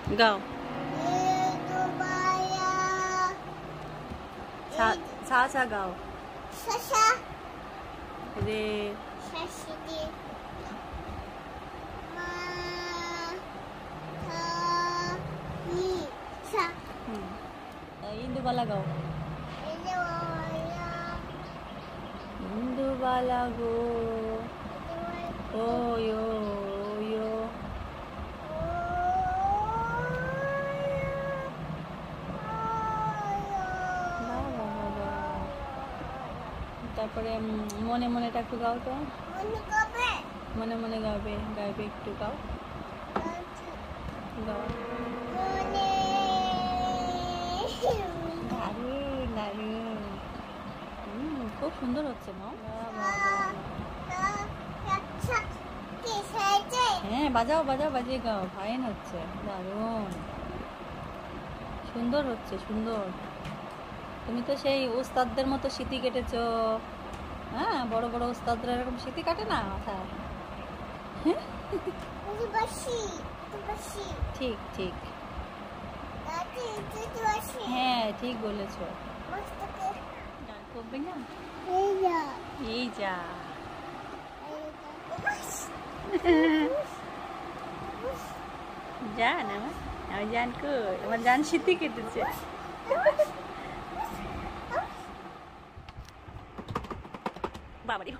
গাও ছা ছা গাও রে ইন্দুবালা গাও ইন্দুবালা গো ও ইয়ো ইয়ো তারপরে মনে মনেটা একটু গাও তো মনে মনে গাবে গাইবে একটু গাও গাও দারুণ দারুণ খুব সুন্দর হচ্ছে মা হ্যাঁ বাজাও বাজাও বাজিয়ে গাও ফাইন হচ্ছে দারুণ সুন্দর হচ্ছে সুন্দর তুমি তো সেই ওস্তাদদের মতো সিটি কেটেছো হ্যাঁ বড় বড় ওস্তাদরা এরকম সিটি কাটে না মাথায় ঠিক ঠিক হ্যাঁ ঠিক বলেছো গান করবে না এই যা জান আমার জান কই আমার জান সিটি কেটেছে বাবারে